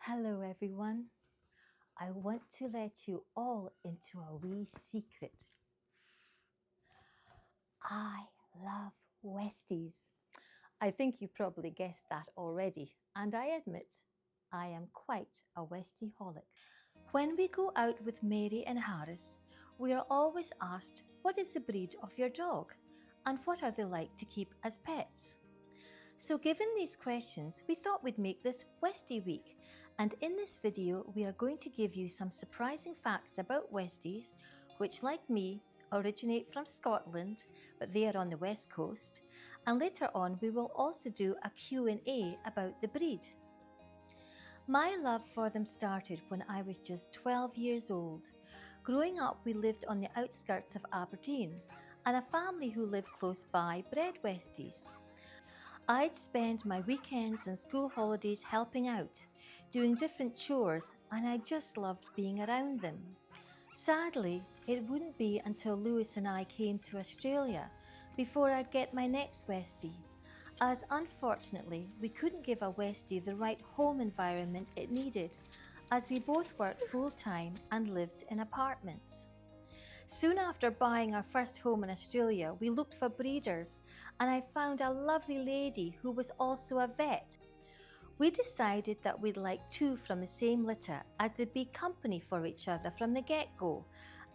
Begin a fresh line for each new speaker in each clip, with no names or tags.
Hello everyone. I want to let you all into a wee secret. I love Westies. I think you probably guessed that already, and I admit I am quite a Westie-holic. When we go out with Mary and Harris, we are always asked, what is the breed of your dog and what are they like to keep as pets? So given these questions, we thought we'd make this Westie Week, and in this video we are going to give you some surprising facts about Westies, which like me originate from Scotland, but they are on the west coast, and later on we will also do a Q&A about the breed. My love for them started when I was just 12 years old. Growing up, we lived on the outskirts of Aberdeen, and a family who lived close by bred Westies. I'd spend my weekends and school holidays helping out, doing different chores, and I just loved being around them. Sadly, it wouldn't be until Lewis and I came to Australia before I'd get my next Westie, as unfortunately we couldn't give a Westie the right home environment it needed, as we both worked full-time and lived in apartments. Soon after buying our first home in Australia, we looked for breeders, and I found a lovely lady who was also a vet. We decided that we'd like two from the same litter, as they'd be company for each other from the get-go,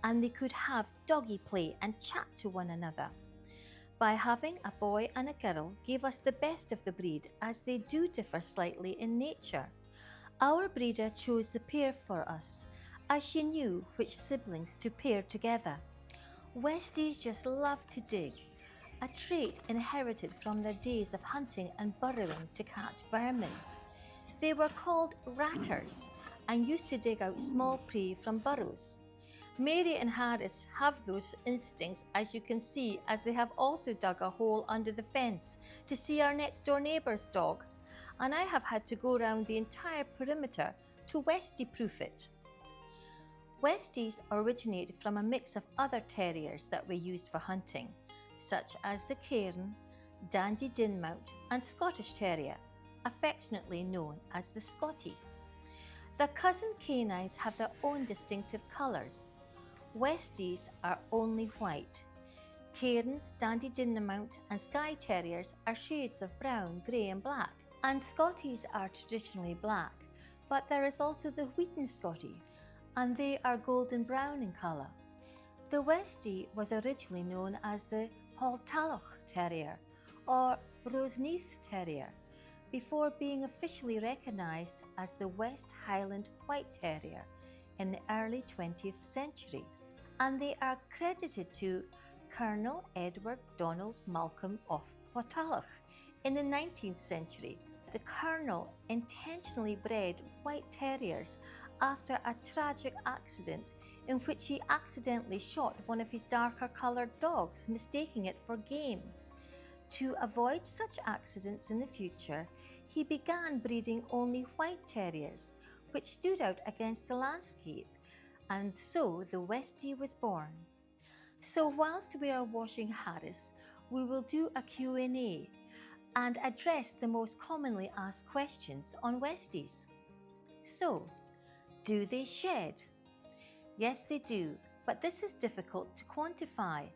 and they could have doggy play and chat to one another. By having a boy and a girl gave us the best of the breed, as they do differ slightly in nature. Our breeder chose the pair for us, as she knew which siblings to pair together. Westies just love to dig, a trait inherited from their days of hunting and burrowing to catch vermin. They were called ratters and used to dig out small prey from burrows. Mary and Harris have those instincts, as you can see, as they have also dug a hole under the fence to see our next door neighbour's dog, and I have had to go round the entire perimeter to Westie-proof it. Westies originated from a mix of other terriers that we used for hunting, such as the Cairn, Dandy Dinmount and Scottish Terrier, affectionately known as the Scottie. The cousin canines have their own distinctive colours. Westies are only white. Cairns, Dandy Dinmount and Skye Terriers are shades of brown, grey and black, and Scotties are traditionally black, but there is also the Wheaten Scottie, and they are golden brown in colour. The Westie was originally known as the Poltalloch Terrier or Roseneath Terrier, before being officially recognised as the West Highland White Terrier in the early 20th century, and they are credited to Colonel Edward Donald Malcolm of Poltalloch in the 19th century. The Colonel intentionally bred white terriers after a tragic accident in which he accidentally shot one of his darker coloured dogs, mistaking it for game. To avoid such accidents in the future, he began breeding only white terriers, which stood out against the landscape, and so the Westie was born. So whilst we are washing Harris, we will do a Q&A and address the most commonly asked questions on Westies. So, do they shed? Yes, they do, but this is difficult to quantify,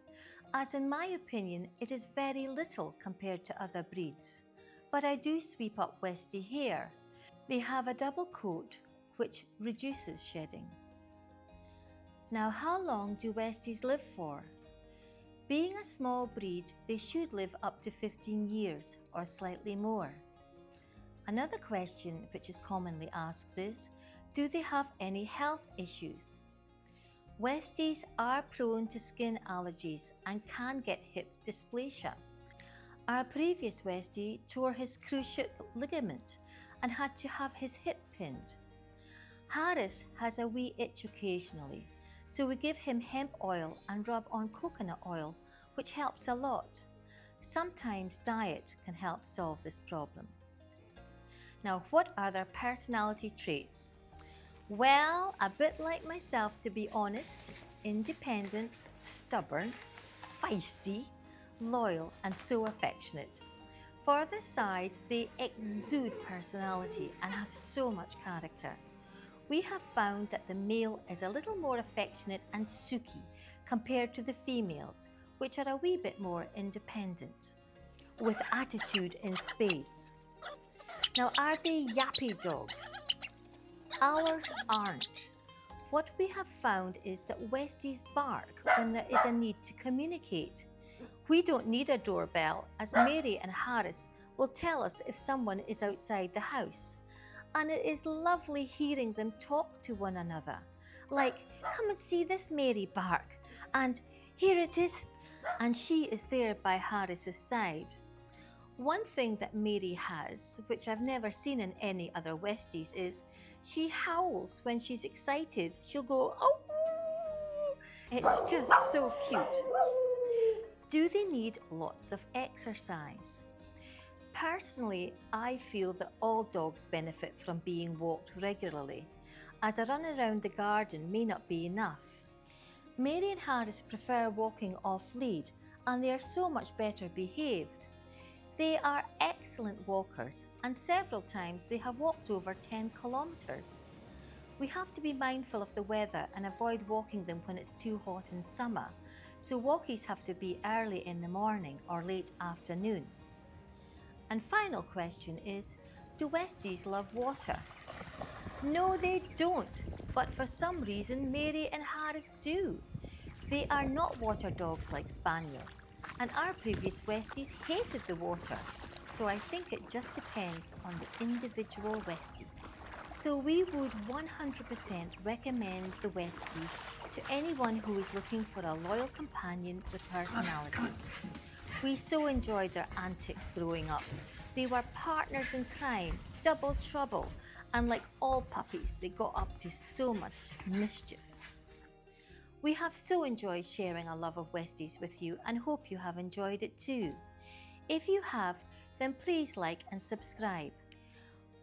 as in my opinion it is very little compared to other breeds. But I do sweep up Westie hair. They have a double coat which reduces shedding. Now, how long do Westies live for? Being a small breed, they should live up to 15 years or slightly more. Another question which is commonly asked is, do they have any health issues? Westies are prone to skin allergies and can get hip dysplasia. Our previous Westie tore his cruciate ligament and had to have his hip pinned. Harris has a wee itch occasionally, so we give him hemp oil and rub on coconut oil, which helps a lot. Sometimes diet can help solve this problem. Now, what are their personality traits? Well, a bit like myself, to be honest: independent, stubborn, feisty, loyal and so affectionate. For their size, they exude personality and have so much character. We have found that the male is a little more affectionate and sooky compared to the females, which are a wee bit more independent, with attitude in spades. Now, are they yappy dogs? Ours aren't. What we have found is that Westies bark when there is a need to communicate. We don't need a doorbell, as Mary and Harris will tell us if someone is outside the house. And it is lovely hearing them talk to one another, like, "Come and see this Mary bark," and "Here it is," and she is there by Harris's side. One thing that Mary has, which I've never seen in any other Westies, is she howls when she's excited. She'll go, "Oh!" It's just so cute. Do they need lots of exercise? Personally, I feel that all dogs benefit from being walked regularly, as a run around the garden may not be enough. Mary and Harris prefer walking off lead, and they are so much better behaved. They are excellent walkers, and several times they have walked over 10 kilometres. We have to be mindful of the weather and avoid walking them when it's too hot in summer, so walkies have to be early in the morning or late afternoon. And final question is, do Westies love water? No, they don't, but for some reason Mary and Harris do. They are not water dogs like Spaniels, and our previous Westies hated the water, so I think it just depends on the individual Westie. So we would 100% recommend the Westie to anyone who is looking for a loyal companion with personality. We so enjoyed their antics growing up. They were partners in crime, double trouble, and like all puppies, they got up to so much mischief. We have so enjoyed sharing our love of Westies with you and hope you have enjoyed it too. If you have, then please like and subscribe.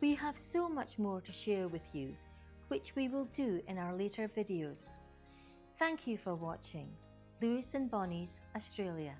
We have so much more to share with you, which we will do in our later videos. Thank you for watching. Lewis and Bonnie's Australia.